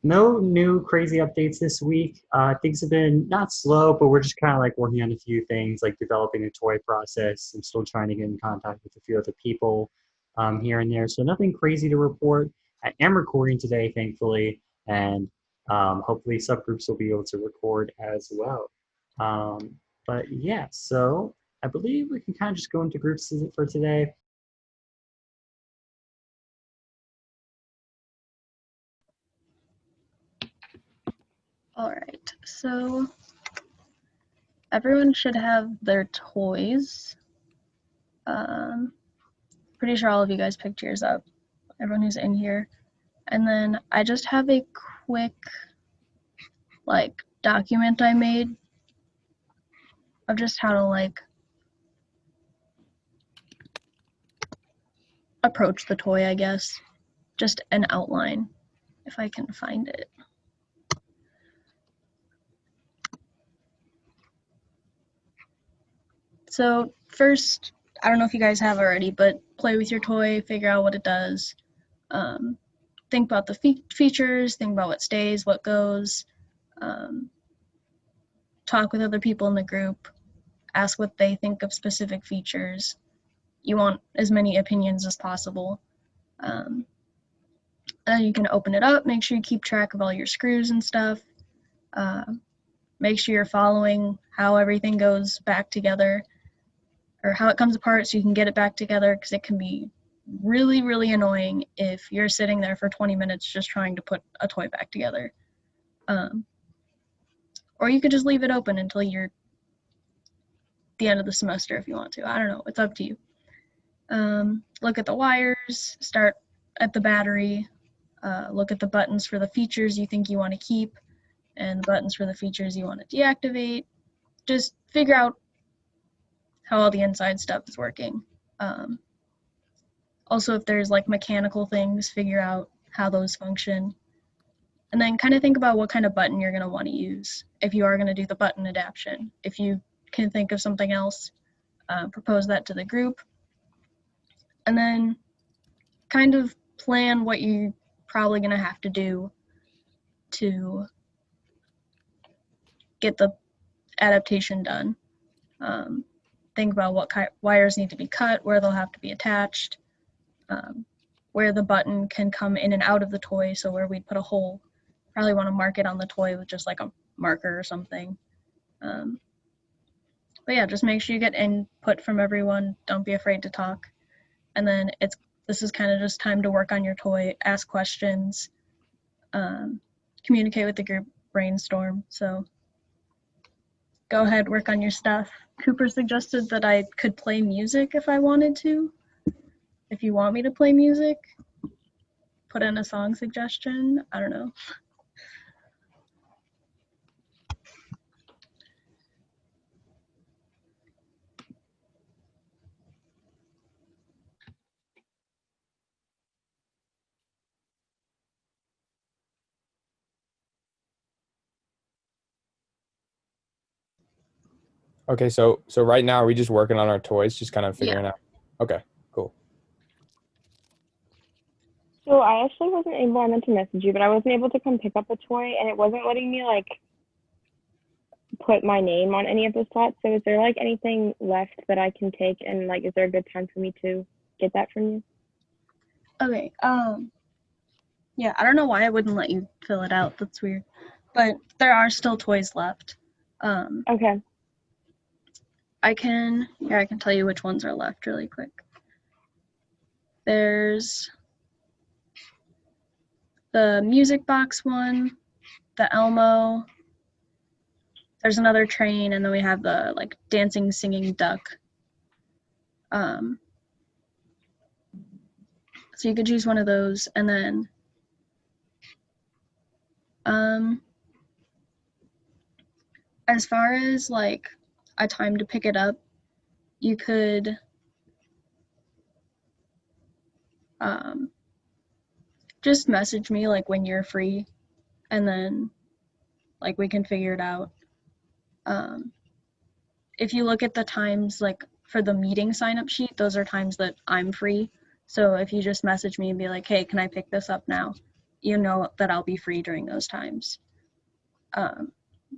No new crazy updates this week. Things have been not slow, but we're just kind of like working on a few things, like developing a toy process. I'm still trying to get in contact with a few other people here and there. So nothing crazy to report. I am recording today, thankfully, and hopefully subgroups will be able to record as well. Um, but yeah, so I believe we can kind of just go into groups for today. All right, so everyone should have their toys. Pretty sure all of you guys picked yours up, everyone who's in here. And then I just have a quick document I made of just how to approach the toy, I guess. Just an outline, if I can find it. So first, I don't know if you guys have already, but play with your toy, figure out what it does. Think about the features, think about what stays, what goes. Talk with other people in the group, ask what they think of specific features. You want as many opinions as possible. And you can open it up, make sure you keep track of all your screws and stuff. Make sure you're following how everything goes back together, or how it comes apart so you can get it back together, because it can be really, really annoying if you're sitting there for 20 minutes just trying to put a toy back together. Or you could just leave it open until you're the end of the semester if you want to. I don't know, it's up to you. Look at the wires, start at the battery, look at the buttons for the features you think you want to keep, and the buttons for the features you want to deactivate. Just figure out how all the inside stuff is working. Also, if there's mechanical things, figure out how those function. And then kind of think about what kind of button you're going to want to use if you are going to do the button adaptation. If you can think of something else, propose that to the group. And then kind of plan what you're probably going to have to do to get the adaptation done. Think about what wires need to be cut, where they'll have to be attached, where the button can come in and out of the toy. So where we'd put a hole, probably want to mark it on the toy with just a marker or something. But yeah, just make sure you get input from everyone. Don't be afraid to talk. And then this is kind of just time to work on your toy, ask questions, communicate with the group, brainstorm. So go ahead, work on your stuff. Cooper suggested that I could play music if I wanted to. If you want me to play music, put in a song suggestion. I don't know. Okay, so right now are we just working on our toys, just kind of figuring out? Okay, cool. So I actually wasn't able, I meant to message you, but I wasn't able to come pick up a toy, and it wasn't letting me put my name on any of the slots. So is there anything left that I can take, and is there a good time for me to get that from you? Okay, yeah, I don't know why I wouldn't let you fill it out. That's weird. But there are still toys left. Okay. I can tell you which ones are left really quick. There's the music box one, the Elmo. There's another train, and then we have the dancing, singing duck. So you could choose one of those, and then as far as a time to pick it up, you could just message me when you're free, and then we can figure it out. If you look at the times for the meeting sign-up sheet, those are times that I'm free. So if you just message me and be like, hey, can I pick this up now? you know that I'll be free during those times.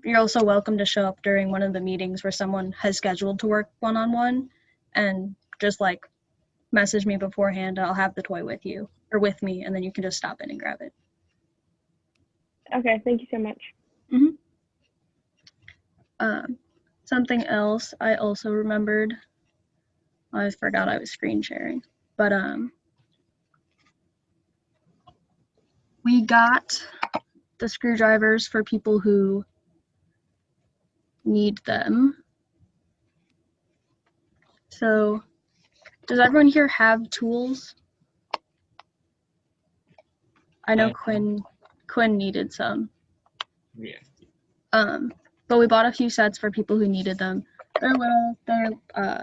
You're also welcome to show up during one of the meetings where someone has scheduled to work one-on-one, and just like message me beforehand. I'll have the toy with you or with me, and then you can just stop in and grab it. Okay, thank you so much. Something else I also remembered. I forgot I was screen sharing, but we got the screwdrivers for people who need them. So, does everyone here have tools? I know Quinn needed some. Yeah. But we bought a few sets for people who needed them. They're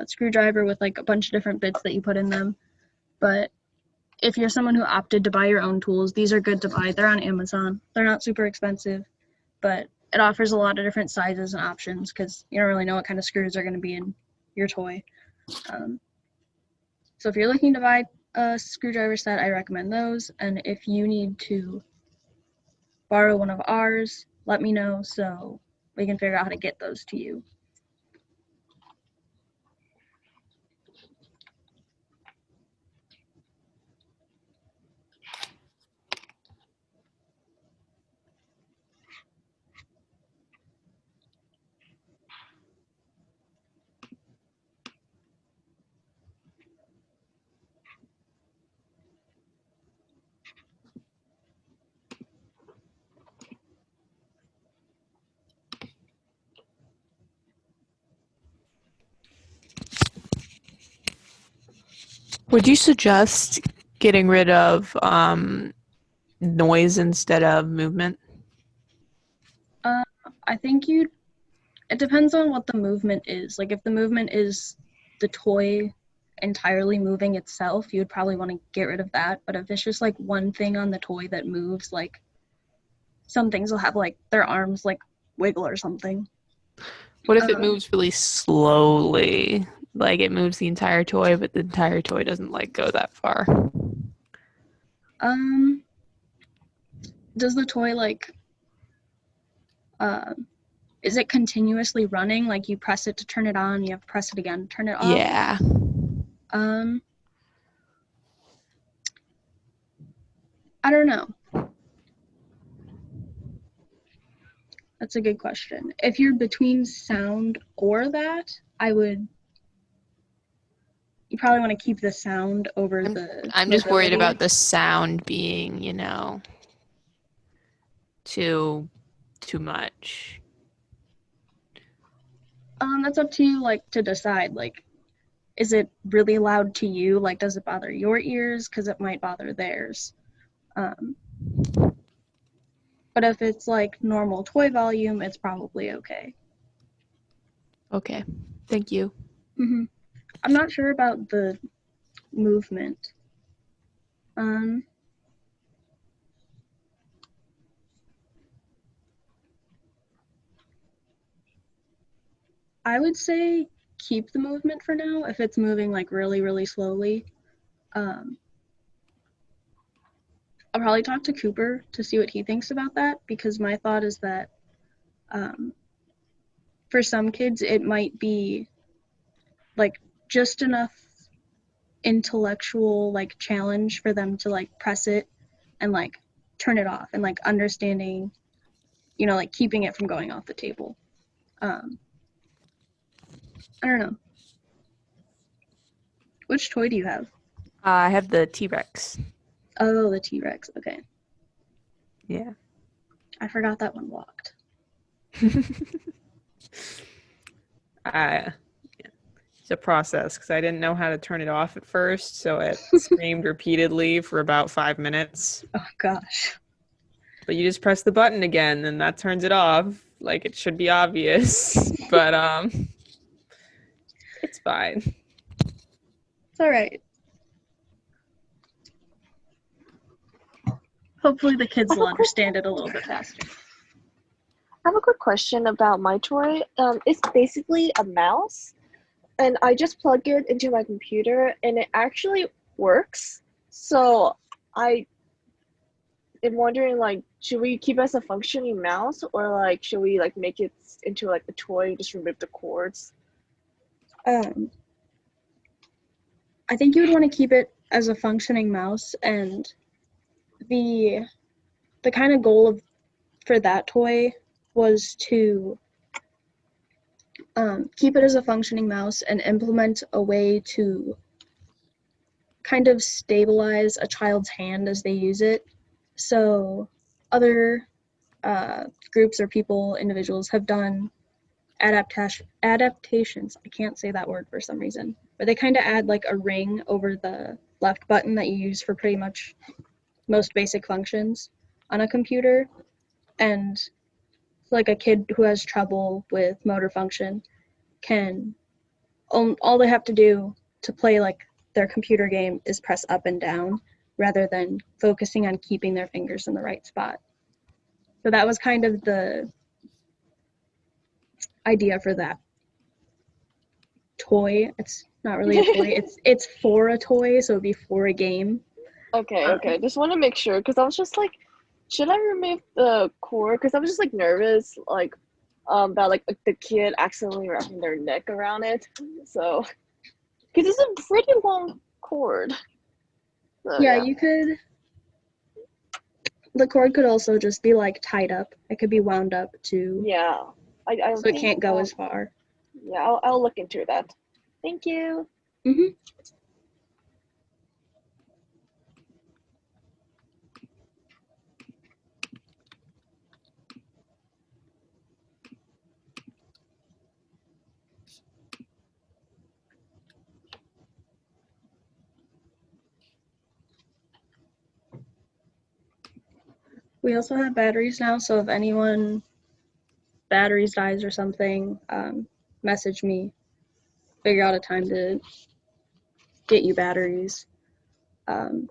screwdriver with like a bunch of different bits that you put in them. But if you're someone who opted to buy your own tools, these are good to buy. They're on Amazon. They're not super expensive, but it offers a lot of different sizes and options because you don't really know what kind of screws are going to be in your toy. So if you're looking to buy a screwdriver set, I recommend those. And if you need to borrow one of ours, let me know so we can figure out how to get those to you. Would you suggest getting rid of noise instead of movement? I think it depends on what the movement is. Like if the movement is the toy entirely moving itself, you would probably want to get rid of that. But if it's just like one thing on the toy that moves, like some things will have like their arms like wiggle or something. What if it moves really slowly? Like it moves the entire toy, but the entire toy doesn't like go that far. Does the toy like is it continuously running? Like you press it to turn it on, you have to press it again to turn it off? Yeah. I don't know. That's a good question. If you're between sound or that, you probably want to keep the sound over I'm just worried about the sound being, too much. That's up to you, like, to decide. Like, is it really loud to you? Like, does it bother your ears? Because it might bother theirs. But if it's like normal toy volume, it's probably okay. Okay, thank you. I'm not sure about the movement. I would say keep the movement for now if it's moving like really, really slowly. I'll probably talk to Cooper to see what he thinks about that, because my thought is that for some kids it might be like just enough intellectual like challenge for them to like press it and like turn it off, and like understanding, like keeping it from going off the table. I don't know. Which toy do you have? I have the T-Rex. Oh, the T-Rex. Okay. Yeah. I forgot that one blocked. It's a process because I didn't know how to turn it off at first, so it screamed repeatedly for about 5 minutes. Oh gosh. But you just press the button again, and that turns it off. Like it should be obvious, but it's fine. It's all right. Hopefully the kids will understand it a little bit faster. I have a quick question about my toy. It's basically a mouse, and I just plug it into my computer, and it actually works. So am wondering, like, should we keep it as a functioning mouse, or like should we like make it into like a toy and just remove the cords? I think you would want to keep it as a functioning mouse, and the kind of goal for that toy was to keep it as a functioning mouse and implement a way to kind of stabilize a child's hand as they use it. So other groups or people, individuals have done adaptations. I can't say that word for some reason, but they kind of add like a ring over the left button that you use for pretty much most basic functions on a computer. And like a kid who has trouble with motor function can, all they have to do to play like their computer game is press up and down rather than focusing on keeping their fingers in the right spot. So that was kind of the idea for that toy. It's not really a toy. It's for a toy, so it'd be for a game. Okay. Just want to make sure, because I was just like, should I remove the cord? Because I was just like nervous, like about like the kid accidentally wrapping their neck around it. So, because it's a pretty long cord. So, Yeah, you could. The cord could also just be like tied up. It could be wound up too. Yeah. I So it think, can't go as far. Yeah, I'll look into that. Thank you. Mm-hmm. We also have batteries now, so if anyone batteries dies or something, message me. Figure out a time to get you batteries. The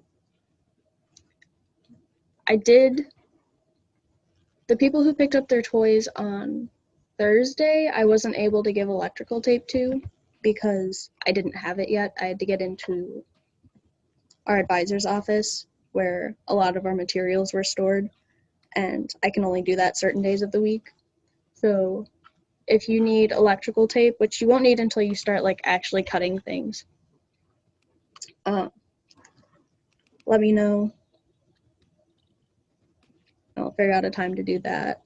people who picked up their toys on Thursday, I wasn't able to give electrical tape to because I didn't have it yet. I had to get into our advisor's office where a lot of our materials were stored, and I can only do that certain days of the week. So if you need electrical tape, which you won't need until you start like actually cutting things, let me know. I'll figure out a time to do that.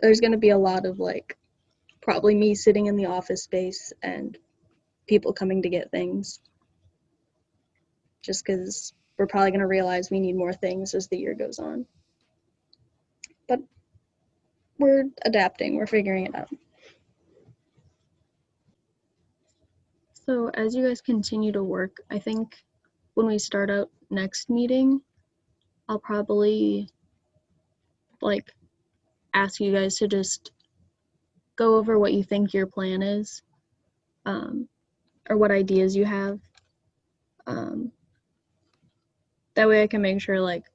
There's going to be a lot of like probably me sitting in the office space and people coming to get things, just because we're probably going to realize we need more things as the year goes on. But we're adapting, we're figuring it out. So as you guys continue to work, I think when we start out next meeting, I'll probably like ask you guys to just go over what you think your plan is, or what ideas you have. That way I can make sure like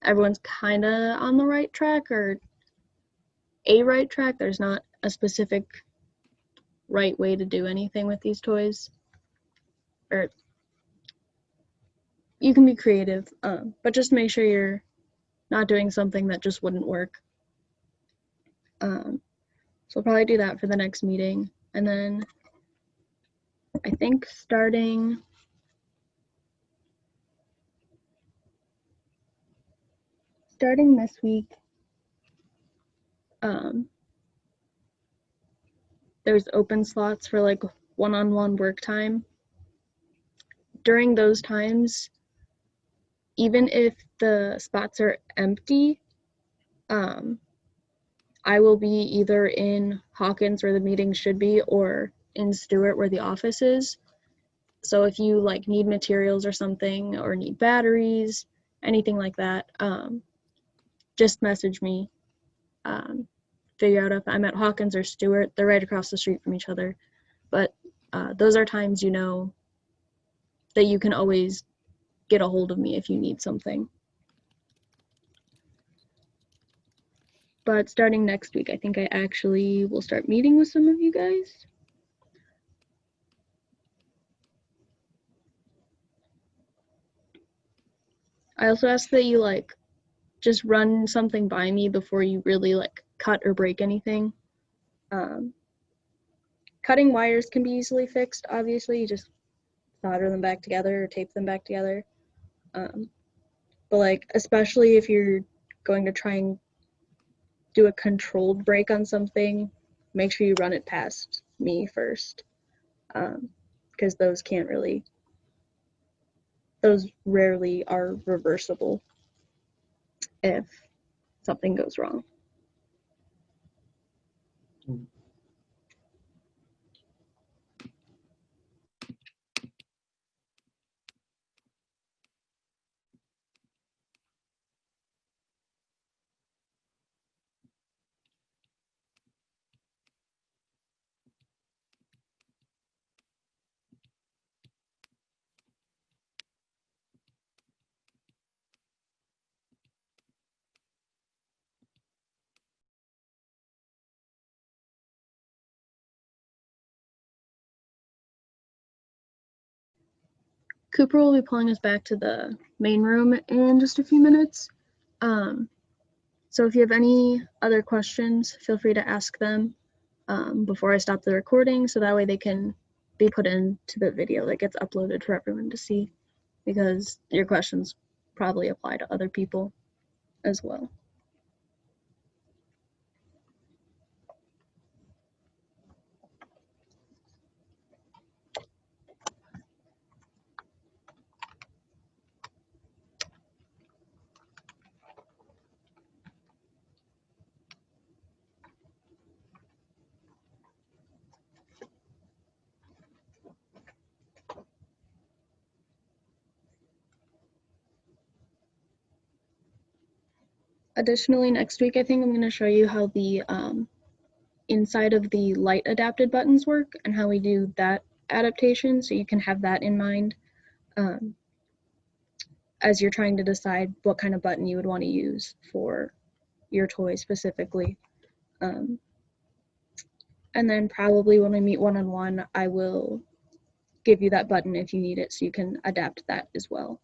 everyone's kind of on the right track, or a right track. There's not a specific right way to do anything with these toys. Or you can be creative, but just make sure you're not doing something that just wouldn't work. So I'll probably do that for the next meeting. And then I think starting this week, there's open slots for like one-on-one work time. During those times, even if the spots are empty, I will be either in Hawkins where the meeting should be, or in Stewart where the office is. So if you like need materials or something, or need batteries, anything like that, just message me. Figure out if I'm at Hawkins or Stewart. They're right across the street from each other. But those are times you know that you can always get a hold of me if you need something. But starting next week, I think I actually will start meeting with some of you guys. I also ask that you like just run something by me before you really like cut or break anything. Cutting wires can be easily fixed, obviously. You just solder them back together or tape them back together. But like, especially if you're going to try and do a controlled break on something, make sure you run it past me first. Because those rarely are reversible if something goes wrong. Cooper will be pulling us back to the main room in just a few minutes. So if you have any other questions, feel free to ask them before I stop the recording, so that way they can be put into the video that gets uploaded for everyone to see, because your questions probably apply to other people as well. Additionally, next week I think I'm going to show you how the inside of the light adapted buttons work and how we do that adaptation, so you can have that in mind as you're trying to decide what kind of button you would want to use for your toy specifically. And then probably when we meet one-on-one, I will give you that button if you need it, so you can adapt that as well.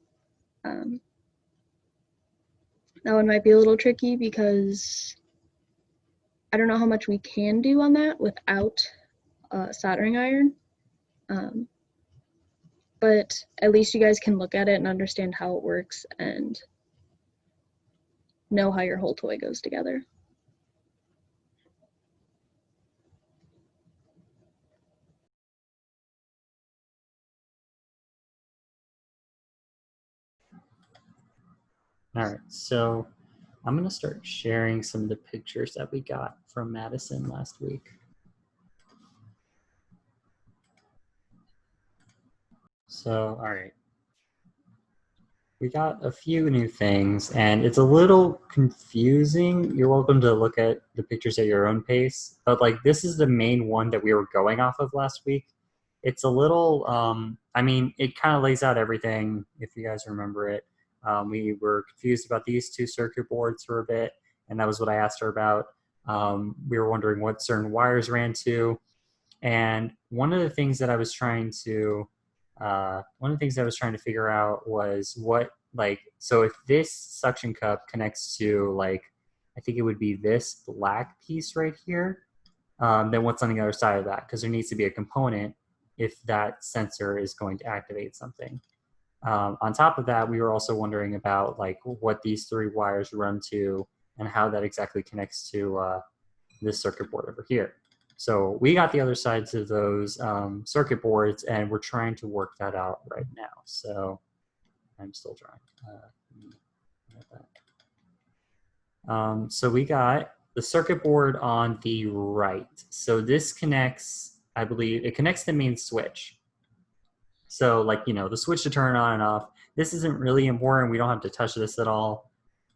That one might be a little tricky because I don't know how much we can do on that without a soldering iron. But at least you guys can look at it and understand how it works and know how your whole toy goes together. All right, so I'm going to start sharing some of the pictures that we got from Madison last week. So, all right. We got a few new things, and it's a little confusing. You're welcome to look at the pictures at your own pace, but like this is the main one that we were going off of last week. It's a little, I mean, it kind of lays out everything, if you guys remember it. We were confused about these two circuit boards for a bit, and that was what I asked her about. We were wondering what certain wires ran to, and one of the things that I was trying to figure out was what, like, so if this suction cup connects to, like, I think it would be this black piece right here, then what's on the other side of that? Because there needs to be a component if that sensor is going to activate something. On top of that, we were also wondering about like what these three wires run to and how that exactly connects to this circuit board over here. So we got the other sides of those circuit boards, and we're trying to work that out right now. So I'm still trying. So we got the circuit board on the right. So this connects, I believe, it connects the main switch. So like, you know, the switch to turn on and off. This isn't really important. We don't have to touch this at all.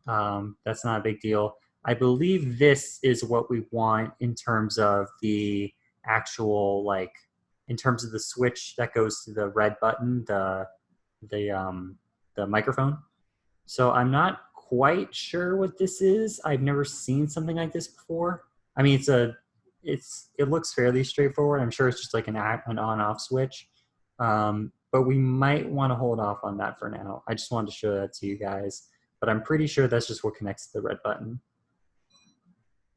That's not a big deal. I believe this is what we want in terms of the actual, like, in terms of the switch that goes to the red button, the microphone. So I'm not quite sure what this is. I've never seen something like this before. I mean, it looks fairly straightforward. I'm sure it's just like an on-off switch. But but we might want to hold off on that for now. I just wanted to show that to you guys, but I'm pretty sure that's just what connects to the red button.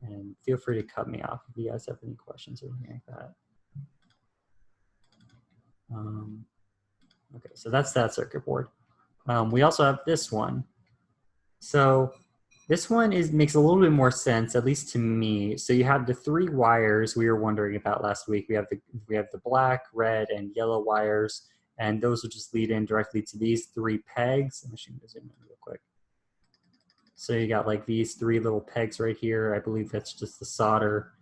And feel free to cut me off if you guys have any questions or anything like that. Okay, so that's that circuit board. We also have this one. So this one makes a little bit more sense, at least to me. So you have the 3 wires we were wondering about last week. We have the black, red, and yellow wires, and those will just lead in directly to these 3 pegs. I'm just going to zoom in real quick. So you got like these 3 little pegs right here. I believe that's just the solder.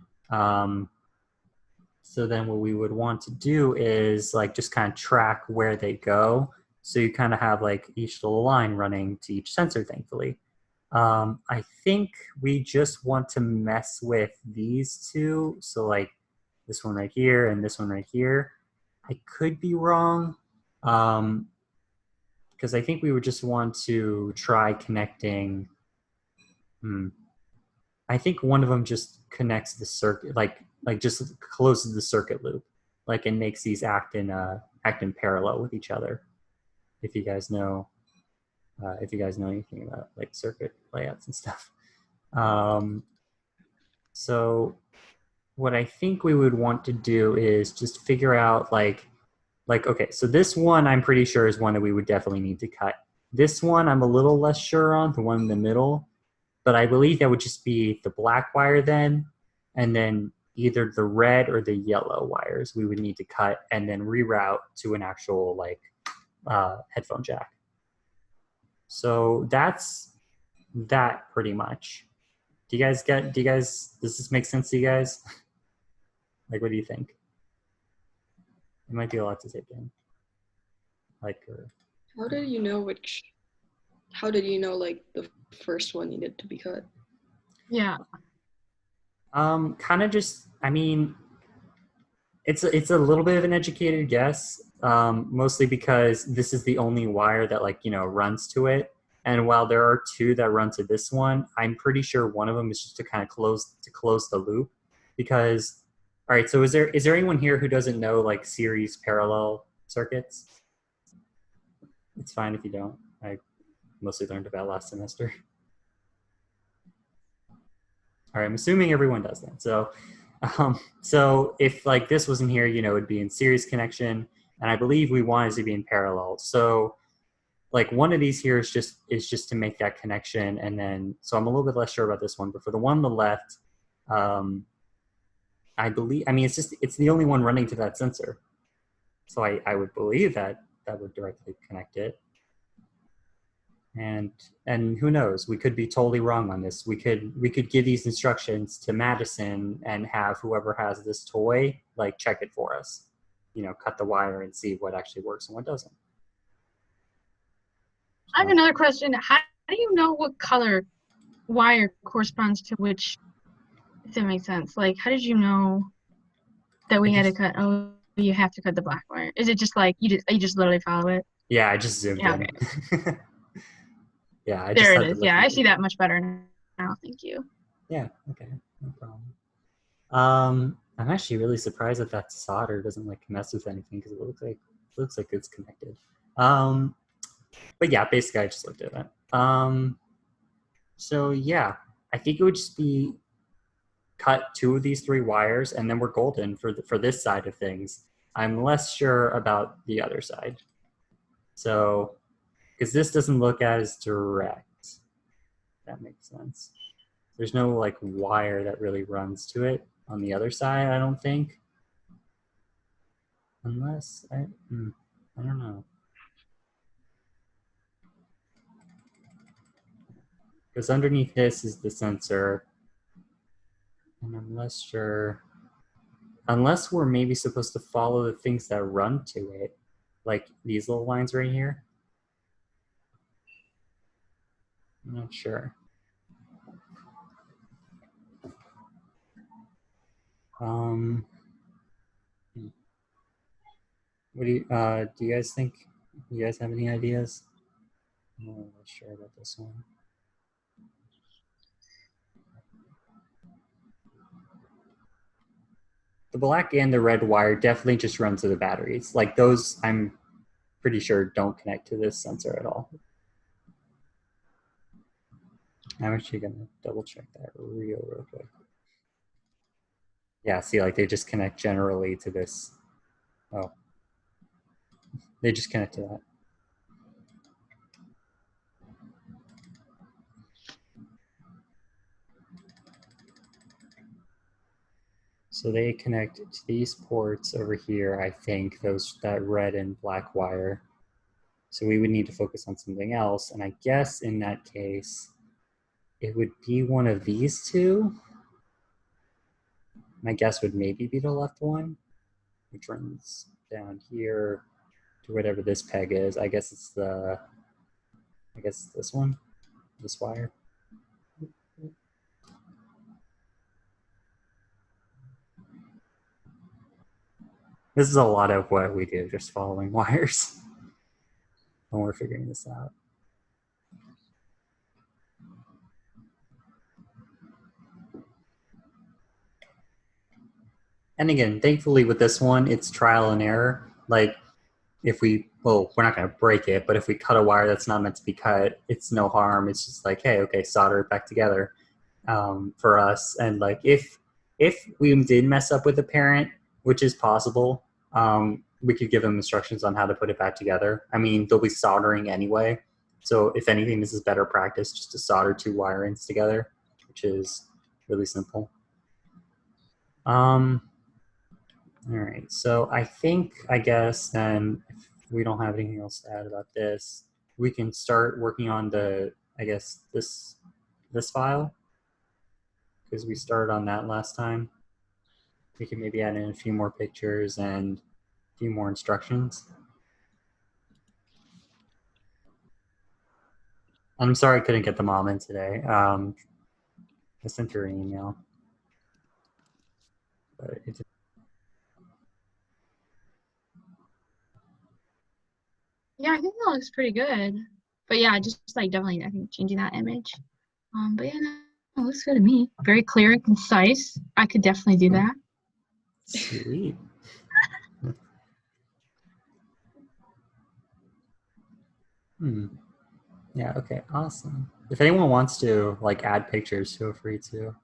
So then what we would want to do is like just kind of track where they go. So you kind of have like each little line running to each sensor, thankfully. I think we just want to mess with these 2. So like this one right here and this one right here. I could be wrong, because I think we would just want to try connecting. I think one of them just connects the circuit, like just closes the circuit loop, like, and makes these act in parallel with each other. If you guys know anything about like circuit layouts and stuff. So what I think we would want to do is just figure out like, okay, so this one I'm pretty sure is one that we would definitely need to cut. This one I'm a little less sure on, the one in the middle, but I believe that would just be the black wire then, and then either the red or the yellow wires we would need to cut and then reroute to an actual like headphone jack. So that's that pretty much. Does this make sense to you guys? Like, what do you think? It might be a lot to take in. Like, How did you know like the first one needed to be cut? Yeah. kind of just, I mean, it's a little bit of an educated guess, mostly because this is the only wire that runs to it. And while there are 2 that run to this one, I'm pretty sure one of them is just to kind of close the loop. Because, all right, so is there anyone here who doesn't know like series parallel circuits? It's fine if you don't. I mostly learned about last semester. All right, I'm assuming everyone does that. So if like this wasn't here, it would be in series connection, and I believe we want it to be in parallel. So like one of these here is just to make that connection, and then so I'm a little bit less sure about this one, but for the one on the left, I believe, I mean, it's the only one running to that sensor, so I would believe that would directly connect it. And who knows, we could be totally wrong on this. We could give these instructions to Madison and have whoever has this toy like check it for us, cut the wire and see what actually works and what doesn't. I have another question. How do you know what color wire corresponds to which, if that makes sense? Like, how did you know that we had to cut? Oh, you have to cut the black wire. Is it just like you just literally follow it? Yeah, I just zoomed in. Okay. Yeah, I there it is. Yeah, I see that much better now. Thank you. Yeah. Okay. No problem. I'm actually really surprised that solder doesn't like mess with anything, because it looks like it's connected. But yeah, basically I just looked at it. So yeah, I think it would just be cut 2 of these 3 wires, and then we're golden for this side of things. I'm less sure about the other side. So, because this doesn't look as direct, that makes sense. There's no like wire that really runs to it on the other side, I don't think. Unless, I don't know. Because underneath this is the sensor. And I'm less sure. Unless we're maybe supposed to follow the things that run to it. Like these little lines right here. I'm not sure. What do you guys think? You guys have any ideas? I'm not really sure about this one. The black and the red wire definitely just run to the batteries. Like those, I'm pretty sure don't connect to this sensor at all. I'm actually gonna double check that real quick. Yeah, see, like they just connect generally to this. Oh, they just connect to that. So they connect to these ports over here, I think, that red and black wire. So we would need to focus on something else. And I guess in that case, it would be one of these two. My guess would maybe be the left one, which runs down here to whatever this peg is. I guess it's this one, this wire. This is a lot of what we do, just following wires when we're figuring this out. And again, thankfully with this one, it's trial and error. Like if we're not going to break it, but if we cut a wire that's not meant to be cut, it's no harm. It's just like, hey, okay, solder it back together for us. And like if we did mess up with the parent, which is possible, we could give them instructions on how to put it back together. I mean, they'll be soldering anyway. So if anything, this is better practice just to solder 2 wire ends together, which is really simple. All right, so I guess then if we don't have anything else to add about this, we can start working on this file, because we started on that last time. We can maybe add in a few more pictures and a few more instructions. I'm sorry I couldn't get the mom in today. I sent her an email. But it didn't. Yeah, I think that looks pretty good. But yeah, just like definitely, I think changing that image. But yeah, no, it looks good to me. Very clear and concise. I could definitely do that. Sweet. Yeah, okay, awesome. If anyone wants to like add pictures, feel free to.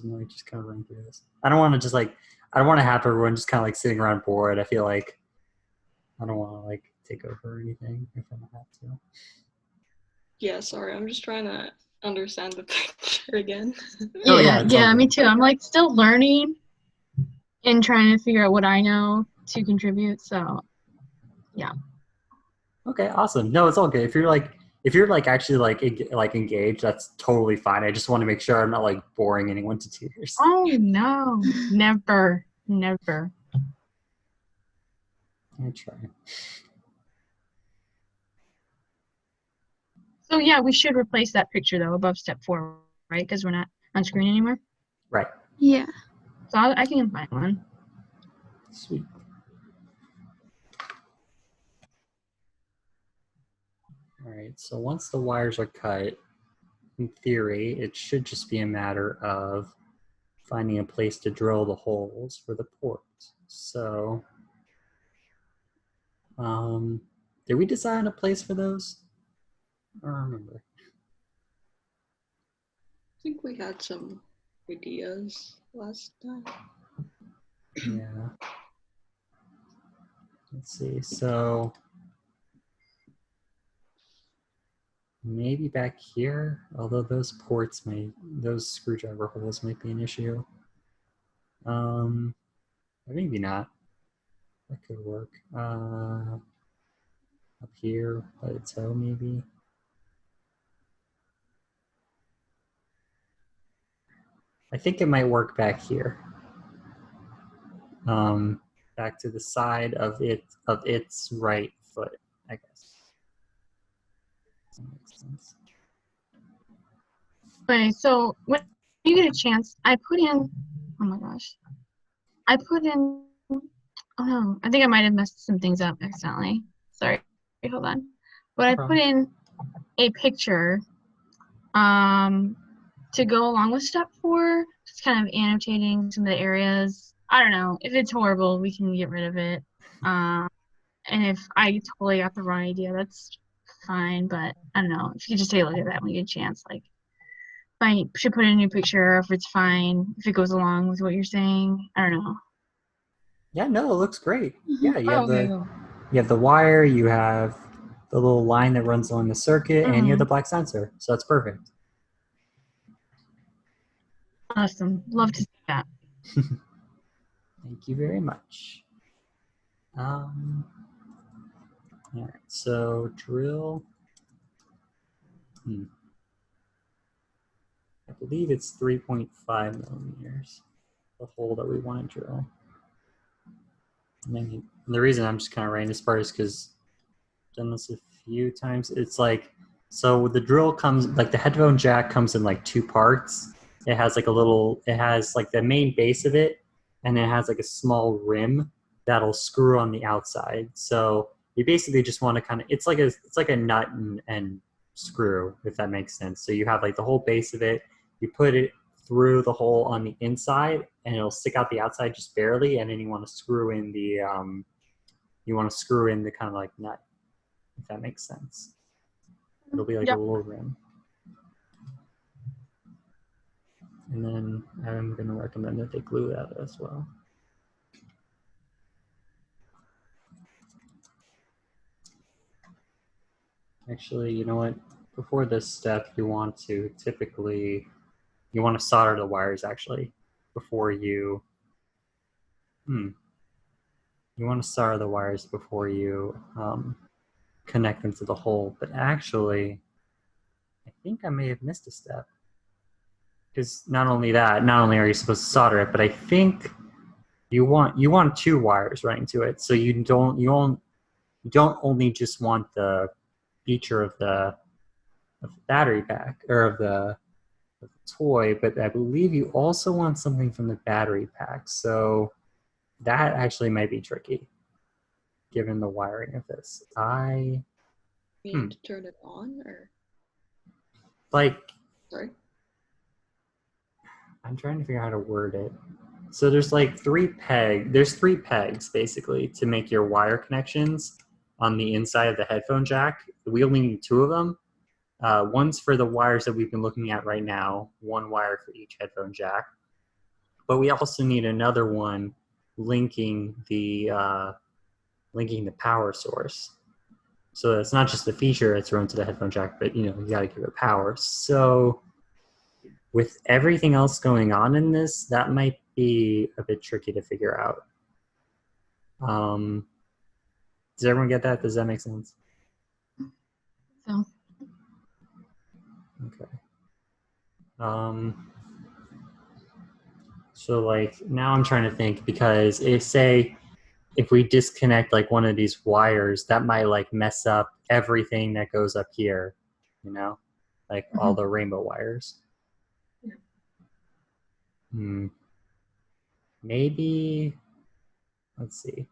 I'm really just kind of running through this. I don't want to have everyone just kind of like sitting around bored. I feel like I don't want to like take over or anything if I don't have to. Yeah, sorry, I'm just trying to understand the picture again. Oh, yeah, it's all yeah, me good. too. I'm like still learning and trying to figure out what I know to contribute. So yeah. Okay, awesome. No, it's all good. If you're like actually like engaged, that's totally fine. I just want to make sure I'm not like boring anyone to tears. Oh no, never, never. I try. So yeah, we should replace that picture though above step 4, right? Because we're not on screen anymore. Right. Yeah. So I can find one. Sweet. All right. So once the wires are cut, in theory, it should just be a matter of finding a place to drill the holes for the ports. So, did we decide a place for those? I don't remember. I think we had some ideas last time. Yeah. Let's see. So maybe back here, although those screwdriver holes might be an issue. Maybe not. That could work. Up here by the toe, maybe. I think it might work back here. Back to the side of its right foot, I guess. That makes sense. Okay, so when you get a chance, I put in. Oh my gosh, I put in. Oh no, I think I might have messed some things up accidentally. Sorry, hold on. But I put in a picture to go along with step 4, just kind of annotating some of the areas. I don't know. If it's horrible, we can get rid of it. And if I totally got the wrong idea, that's fine. But I don't know. If you could just take a look at that when you get a chance, like if I should put in a new picture, if it's fine, if it goes along with what you're saying. I don't know. Yeah, no, it looks great. Yeah, Oh, okay, cool. you have the wire, you have the little line that runs along the circuit, and you have the black sensor. So that's perfect. Awesome. Love to see that. Thank you very much. All right, so drill. I believe it's 3.5 millimeters, the hole that we want to drill. And the reason I'm just kind of writing this part is because I've done this a few times. It's like, so the drill comes, like the headphone jack comes in like two parts. It has like a little, it has like the main base of it, and it has like a small rim that'll screw on the outside. So you basically just want to kind of, it's like a nut and screw, if that makes sense. So you have like the whole base of it, you put it through the hole on the inside, and it'll stick out the outside just barely, and then you want to screw in the kind of like nut, if that makes sense. It'll be like a little rim. And then I'm going to recommend that they glue that as well. Actually, you know what? Before this step, you want to solder the wires actually before you, you want to solder the wires before you connect them to the hole. But actually, I think I may have missed a step. Because not only are you supposed to solder it, but I think you want two wires running to it. So you don't only just want the feature of the battery pack or of the toy, but I believe you also want something from the battery pack. So that actually might be tricky, given the wiring of this. You need to turn it on, or like, sorry. I'm trying to figure out how to word it. So there's like three pegs basically to make your wire connections on the inside of the headphone jack. We only need two of them. One's for the wires that we've been looking at right now, one wire for each headphone jack. But we also need another one linking the power source. So it's not just the feature that's run to the headphone jack, but you got to give it power. So with everything else going on in this, that might be a bit tricky to figure out. Does everyone get that? Does that make sense? So. Okay. So like now I'm trying to think, because if we disconnect like one of these wires, that might like mess up everything that goes up here, like all the rainbow wires. Maybe, let's see.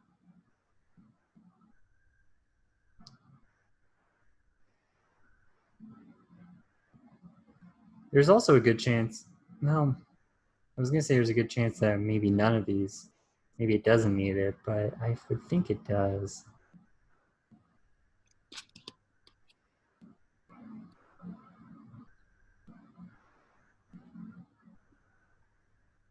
There's also a good chance, no, I was going to say there's a good chance that maybe none of these, maybe it doesn't need it, but I would think it does.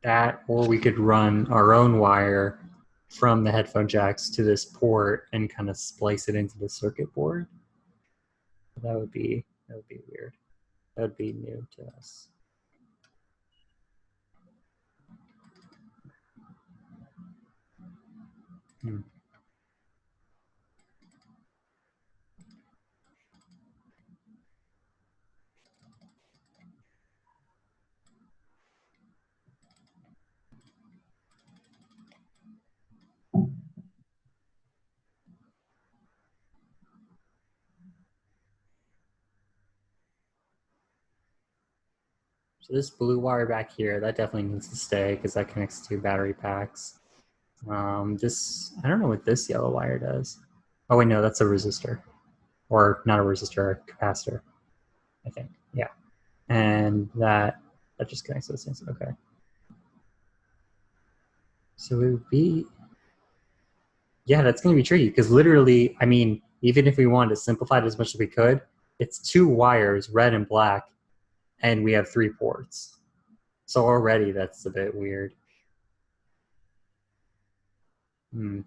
That, or we could run our own wire from the headphone jacks to this port and kind of splice it into the circuit board. That would be weird. That would be new to us. So this blue wire back here, that definitely needs to stay because that connects to battery packs. This, I don't know what this yellow wire does. Oh wait, no, that's a resistor. Or not a resistor, a capacitor, I think. Yeah. And that just connects to those things. Okay. So it would be, Yeah, that's going to be tricky because literally, I mean, even if we wanted to simplify it as much as we could, it's 2 wires, red and black, and we have 3 ports. So already that's a bit weird. Hmm.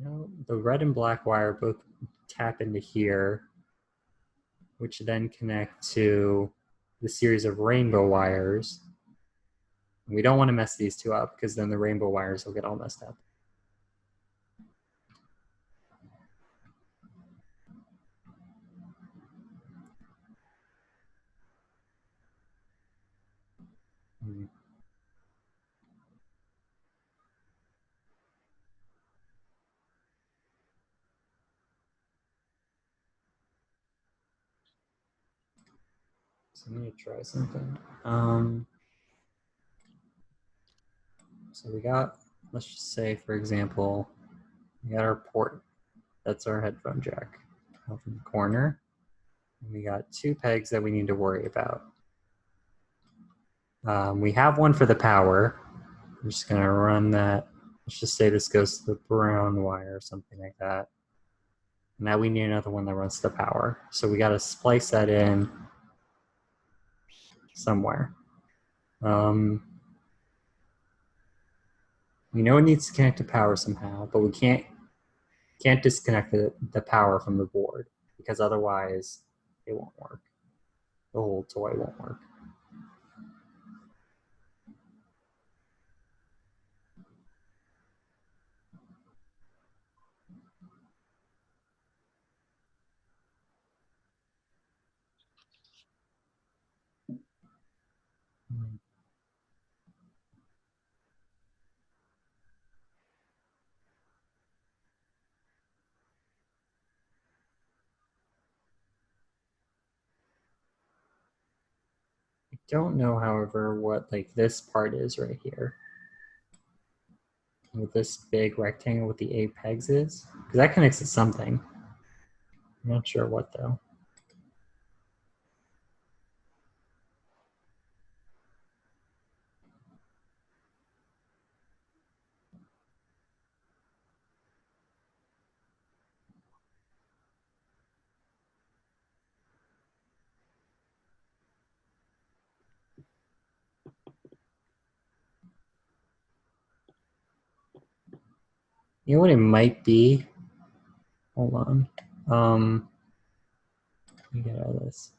No, the red and black wire both tap into here, which then connect to the series of rainbow wires. We don't want to mess these 2 up because then the rainbow wires will get all messed up. Hmm. So I'm going to try something. So we got, let's just say, for example, we got our port. That's our headphone jack out in the corner. And we got 2 pegs that we need to worry about. We have one for the power. I'm just going to run that. Let's just say this goes to the brown wire or something like that. Now we need another one that runs to the power. So we got to splice that in somewhere. We know it needs to connect to power somehow, but we can't disconnect the power from the board because otherwise it won't work. The whole toy won't work. I don't know, however, what like this part is right here. What this big rectangle with the 8 pegs is. Because that connects to something. I'm not sure what though. You know what it might be? Hold on. Let me get out of this.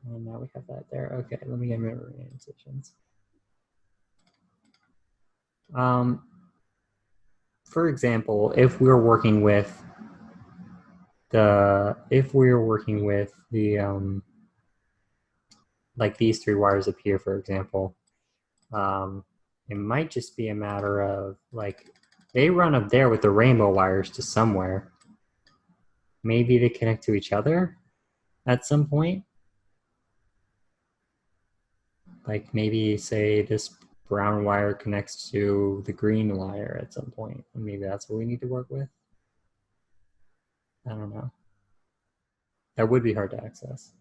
And now we have that there. Okay, let me get memory transitions. For example, if we're working with the like these 3 wires up here, for example, it might just be a matter of like they run up there with the rainbow wires to somewhere. Maybe they connect to each other at some point. Like maybe say this brown wire connects to the green wire at some point. And maybe that's what we need to work with. I don't know. That would be hard to access.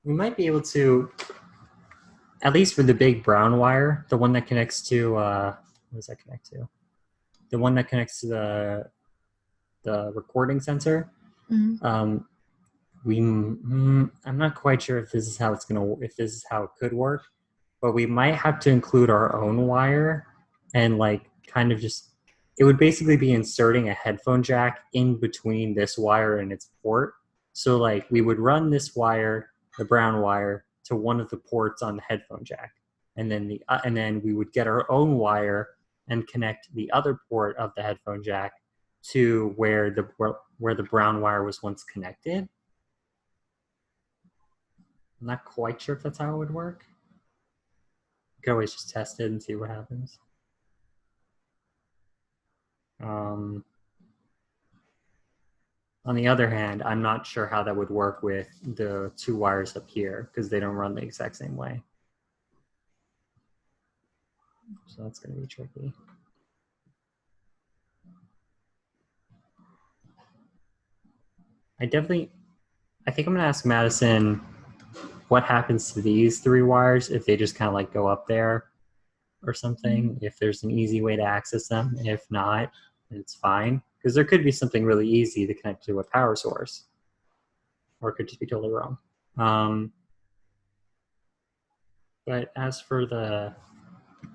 We might be able to, at least for the big brown wire, the one that connects to, what does that connect to? The one that connects to the recording sensor. Mhm. I'm not quite sure if this is how if this is how it could work, but we might have to include our own wire and like kind of just, it would basically be inserting a headphone jack in between this wire and its port. So like we would run this wire, the brown wire, to one of the ports on the headphone jack, and then we would get our own wire and connect the other port of the headphone jack to where the brown wire was once connected. I'm not quite sure if that's how it would work. You can always just test it and see what happens. On the other hand, I'm not sure how that would work with the 2 wires up here because they don't run the exact same way. So that's going to be tricky. I definitely, I think I'm gonna ask Madison what happens to these 3 wires if they just kind of like go up there or something. If there's an easy way to access them. If not, it's fine because there could be something really easy to connect to a power source, or it could just be totally wrong. But as for the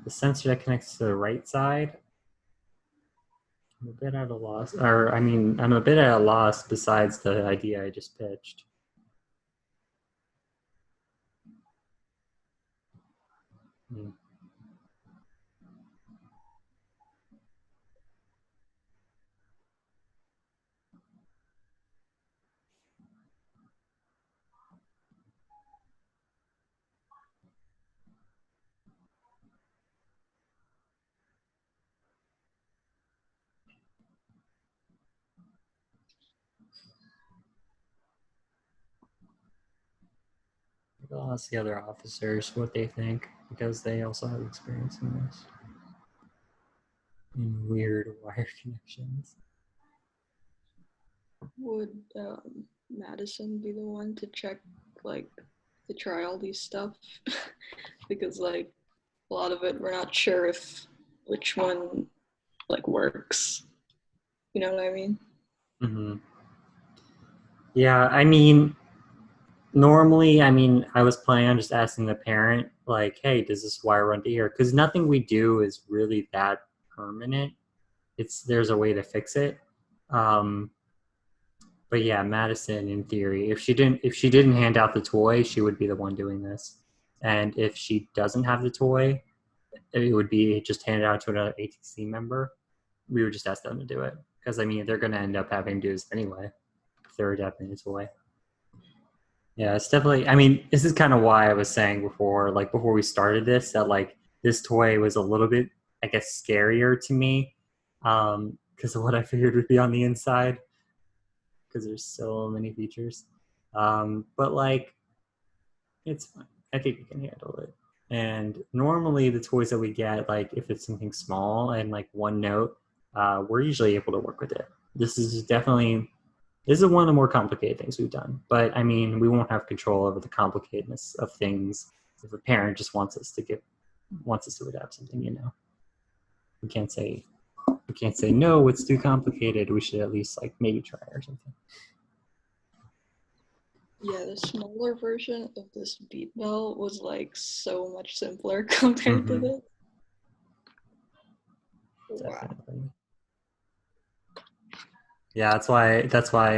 sensor that connects to the right side, I'm a bit at a loss. Or, I mean, I'm a bit at a loss besides the idea I just pitched. Hmm. I'll ask the other officers what they think because they also have experience in this. In weird wire connections. Would Madison be the one to check, like, to try all these stuff? Because, like, a lot of it, we're not sure if which one, like, works. You know what I mean? Mm-hmm. Yeah, I mean, normally, I was planning on just asking the parent, like, hey, does this wire run to here? Because nothing we do is really that permanent. There's a way to fix it. But yeah, Madison, in theory, if she didn't hand out the toy, she would be the one doing this. And if she doesn't have the toy, it would be just handed out to another ATC member. We would just ask them to do it because they're going to end up having to do this anyway if they're adapting the toy. Yeah, it's definitely. This is kind of why I was saying before, like before we started this, that like this toy was a little bit, I guess, scarier to me because of what I figured would be on the inside. Because there's so many features. But like, it's fine. I think we can handle it. And normally the toys that we get, like if it's something small and like one note, we're usually able to work with it. This is one of the more complicated things we've done. But we won't have control over the complicatedness of things if a parent just wants us to adapt something, We can't say no, it's too complicated. We should at least like maybe try or something. Yeah, the smaller version of this Beatbelle was like so much simpler compared to this. Definitely. Wow. Yeah, that's why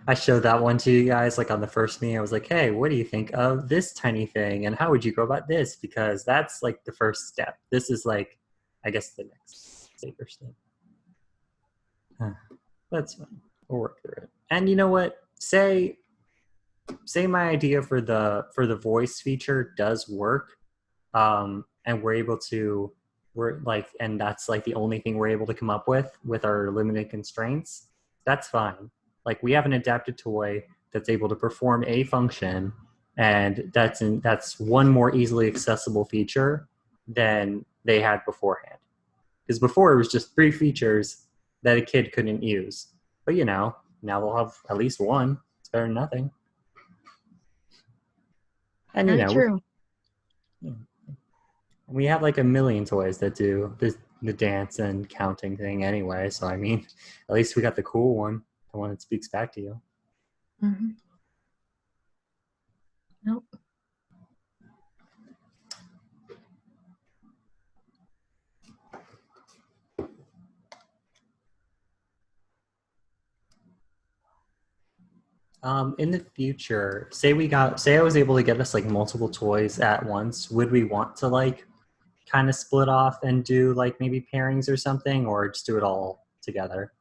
I showed that one to you guys like on the first meeting. I was like, hey, what do you think of this tiny thing? And how would you go about this? Because that's like the first step. This is like, I guess, the next bigger step. That's fine. We'll work through it. And you know what? Say my idea for the voice feature does work. And and that's like the only thing we're able to come up with our limited constraints. That's fine. Like we have an adapted toy that's able to perform a function, and that's one more easily accessible feature than they had beforehand. Because before it was just 3 features that a kid couldn't use. But now they'll have at least one. It's better than nothing. And Very true. We have like a million toys that do the dance and counting thing anyway. So at least we got the cool one, the one that speaks back to you. Mm-hmm. Nope. In the future, say I was able to get us like multiple toys at once, would we want to like kind of split off and do like maybe pairings or something, or just do it all together?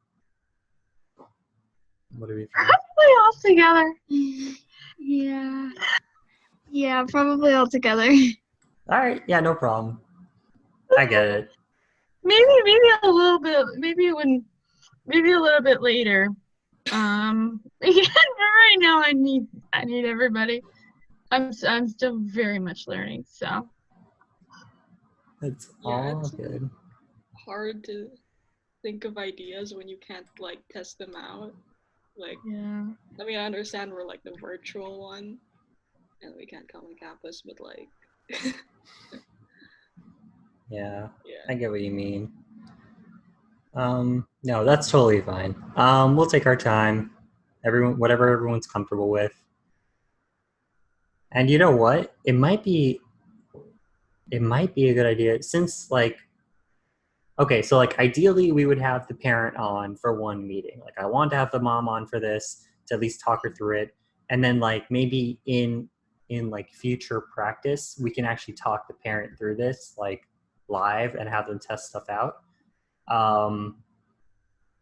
What do we think? Probably all together. Yeah, probably all together. All right, yeah, no problem. I get it. Maybe a little bit. Maybe a little bit later. But right now I need everybody. I'm still very much learning, so. It's Yeah, all it's good. hard to think of ideas when you can't like test them out. Like, Yeah. I mean, I understand we're like the virtual one, and we can't come on campus, but like, Yeah, yeah. I get what you mean. No, that's totally fine. We'll take our time. Whatever everyone's comfortable with. And you know what? It might be a good idea since like, okay, so like ideally we would have the parent on for one meeting. Like I want to have the mom on for this to at least talk her through it. And then like maybe in like future practice, we can actually talk the parent through this like live and have them test stuff out.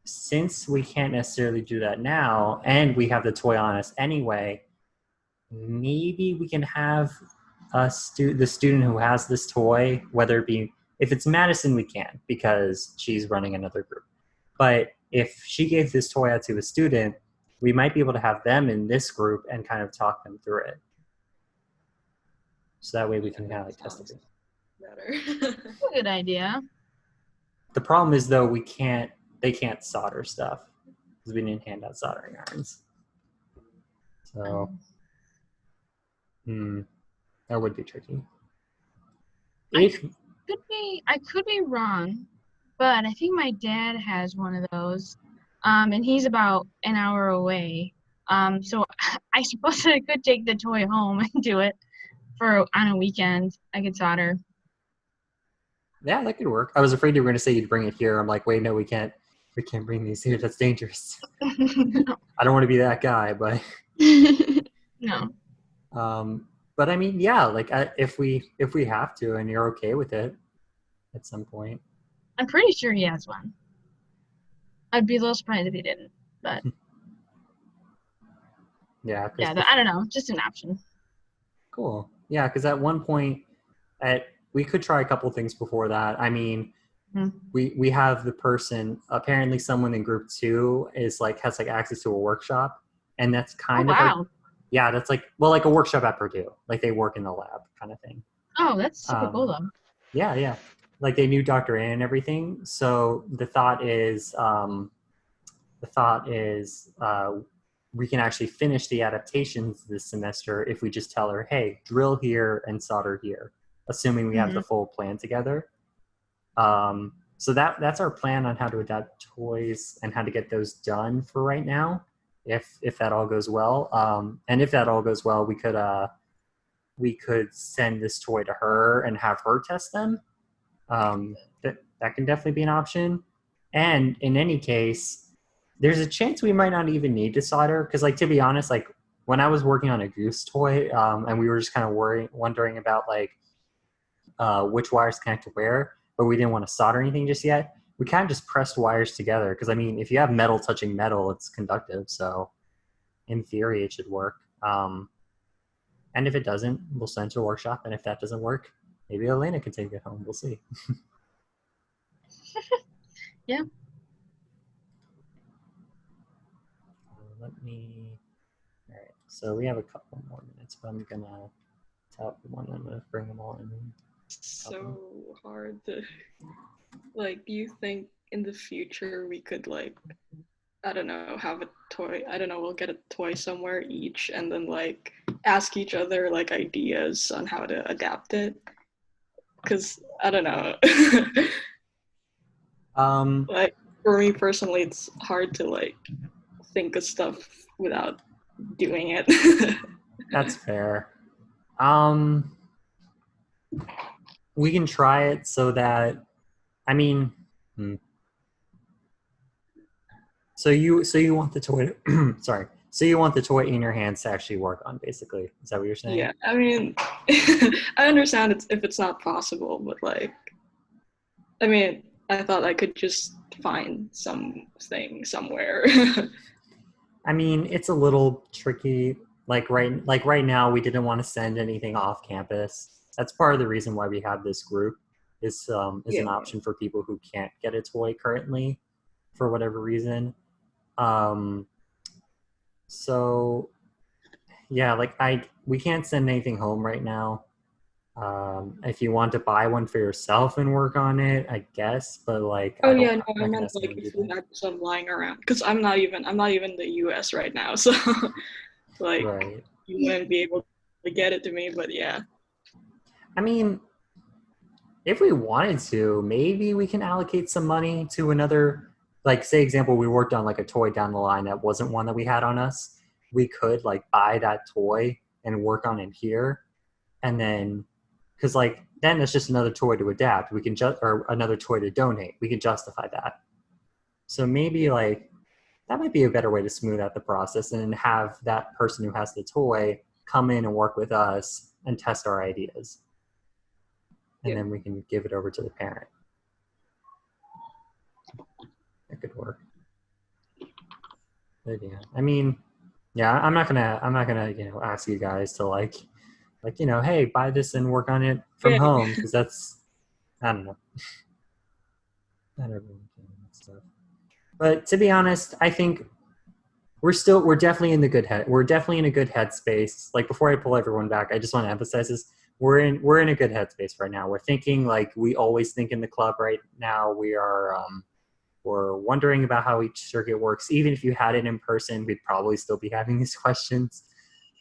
Since we can't necessarily do that now and we have the toy on us anyway, maybe we can have the student who has this toy, whether it be, if it's Madison, we can because she's running another group. But if she gave this toy out to a student, we might be able to have them in this group and kind of talk them through it. So that way we can kind of like test it. Better. That's a good idea. The problem is though, they can't solder stuff because we didn't hand out soldering irons. So, that would be tricky. I could be wrong, but I think my dad has one of those, and he's about an hour away. So I suppose I could take the toy home and do it on a weekend. I could solder. Yeah, that could work. I was afraid you were going to say you'd bring it here. I'm like, wait, no, we can't bring these here. That's dangerous. No. I don't want to be that guy, but No. but I mean, yeah, like if we have to, and you're okay with it at some point. I'm pretty sure he has one. I'd be a little surprised if he didn't, but Yeah. yeah, I don't know, just an option. Cool. Yeah, because at one point, we could try a couple things before that. I mean, we have the person, apparently someone in group 2 has access to a workshop, and that's kind of like, yeah, that's like, well, like a workshop at Purdue, like they work in the lab kind of thing. Oh, that's super cool though. Yeah, like they knew Dr. Ann and everything. So the thought is we can actually finish the adaptations this semester if we just tell her, hey, drill here and solder here, assuming we have the full plan together. So that's our plan on how to adapt toys and how to get those done for right now, if that all goes well. And if that all goes well, we could send this toy to her and have her test them. That can definitely be an option. And in any case, there's a chance we might not even need to solder, because like, to be honest, like when I was working on a Goose toy, and we were just kind of wondering about like which wires connect to where, but we didn't want to solder anything just yet. We kind of just pressed wires together, because I mean, if you have metal touching metal, it's conductive, so in theory it should work. And if it doesn't, we'll send it to a workshop, and if that doesn't work, maybe Elena can take it home. We'll see. Yeah. All right, so we have a couple more minutes, but I'm gonna tap one. I'm gonna bring them all in. So hard to, like, do you think in the future we could, like, I don't know, have a toy, I don't know, we'll get a toy somewhere each and then like ask each other like ideas on how to adapt it? Because I don't know. Like for me personally, it's hard to like think of stuff without doing it. That's fair. We can try it so that, I mean, so you want the toy to, sorry. So you want the toy in your hands to actually work on, basically. Is that what you're saying? Yeah, I mean, I understand if it's not possible, but like, I mean, I thought I could just find something somewhere. I mean, it's a little tricky. Like right now, we didn't want to send anything off campus. That's part of the reason why we have this group. Is an option for people who can't get a toy currently, for whatever reason. So yeah, like we can't send anything home right now. If you want to buy one for yourself and work on it, I guess, but like Oh I don't, yeah, no, I'm I not gonna meant ask like anyone to if do we that. had some lying around, because I'm not even in the U.S. right now, so like Right. you wouldn't be able to get it to me. But yeah, I mean, if we wanted to, maybe we can allocate some money to another, like say example, we worked on like a toy down the line that wasn't one that we had on us. We could like buy that toy and work on it here. And then, because like then it's just another toy to adapt. We can just, or another toy to donate. We can justify that. So maybe like that might be a better way to smooth out the process and have that person who has the toy come in and work with us and test our ideas. And Yeah. then we can give it over to the parent. That could work. But yeah, I mean, yeah, I'm not gonna, you know, ask you guys to like, you know, hey, buy this and work on it from Yeah. home, because that's, I don't know. Not everyone can and stuff. But to be honest, I think we're definitely in the good head. We're definitely in a good headspace. Like before I pull everyone back, I just want to emphasize this. We're in a good headspace right now. We're thinking like we always think in the club right now. We're wondering about how each circuit works. Even if you had it in person, we'd probably still be having these questions.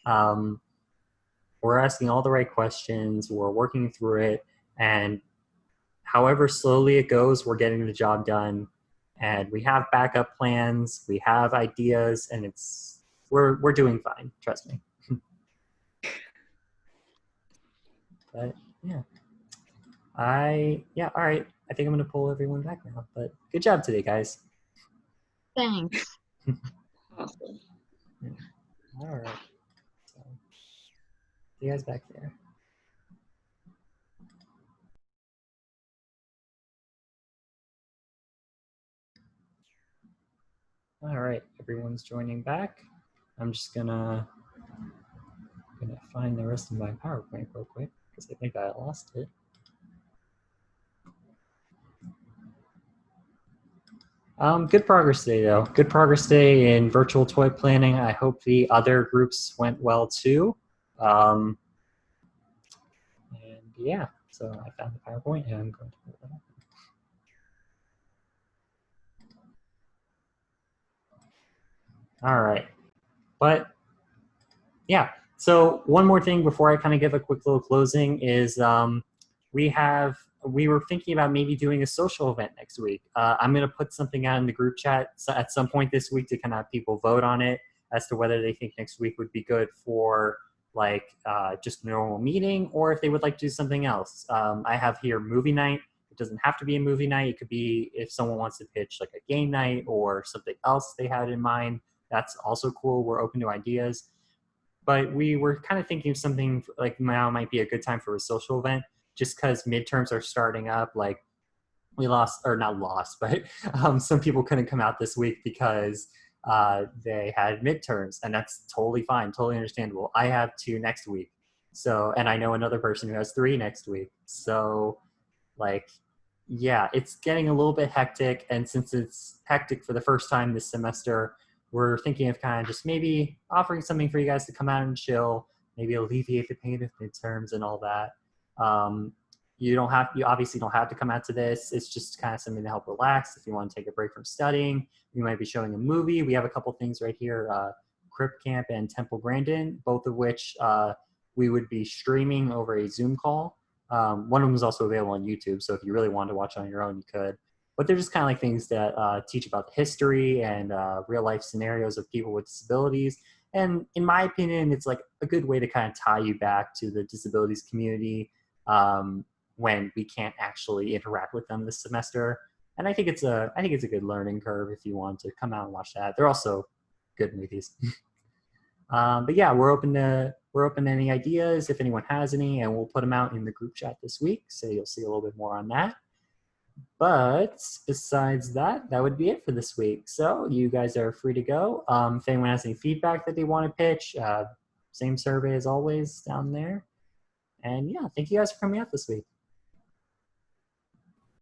We're asking all the right questions. We're working through it, and however slowly it goes, we're getting the job done. And we have backup plans. We have ideas, and we're doing fine. Trust me. But yeah, all right. I think I'm gonna pull everyone back now. But good job today, guys. Thanks. Awesome. Yeah. All right. So, see you guys back there. All right, everyone's joining back. I'm just gonna find the rest of my PowerPoint real quick because I think I lost it. Good progress today, though. Good progress today in virtual toy planning. I hope the other groups went well too. And yeah, so I found the PowerPoint and I'm going to put it up. All right, but yeah. So one more thing before I kind of give a quick little closing is we were thinking about maybe doing a social event next week. I'm going to put something out in the group chat at some point this week to kind of have people vote on it as to whether they think next week would be good for like just a normal meeting or if they would like to do something else. I have here movie night. It doesn't have to be a movie night. It could be if someone wants to pitch like a game night or something else they had in mind. That's also cool. We're open to ideas. But we were kind of thinking of something like now might be a good time for a social event just because midterms are starting up. Like we lost, or not lost, but some people couldn't come out this week because they had midterms, and that's totally fine, totally understandable. I have 2 next week. So, and I know another person who has 3 next week. So like, yeah, it's getting a little bit hectic. And since it's hectic for the first time this semester, we're thinking of kind of just maybe offering something for you guys to come out and chill, maybe alleviate the pain of midterms and all that. You obviously don't have to come out to this. It's just kind of something to help relax. If you want to take a break from studying, we might be showing a movie. We have a couple things right here, Crypt Camp and Temple Grandin, both of which we would be streaming over a Zoom call. One of them is also available on YouTube, so if you really wanted to watch it on your own, you could. But they're just kind of like things that teach about the history and real life scenarios of people with disabilities. And in my opinion, it's like a good way to kind of tie you back to the disabilities community when we can't actually interact with them this semester. And I think it's a good learning curve if you want to come out and watch that. They're also good movies. But yeah, we're open to any ideas if anyone has any, and we'll put them out in the group chat this week, so you'll see a little bit more on that. But besides that, that would be it for this week. So you guys are free to go. If anyone has any feedback that they want to pitch, same survey as always down there. And yeah, thank you guys for coming out this week.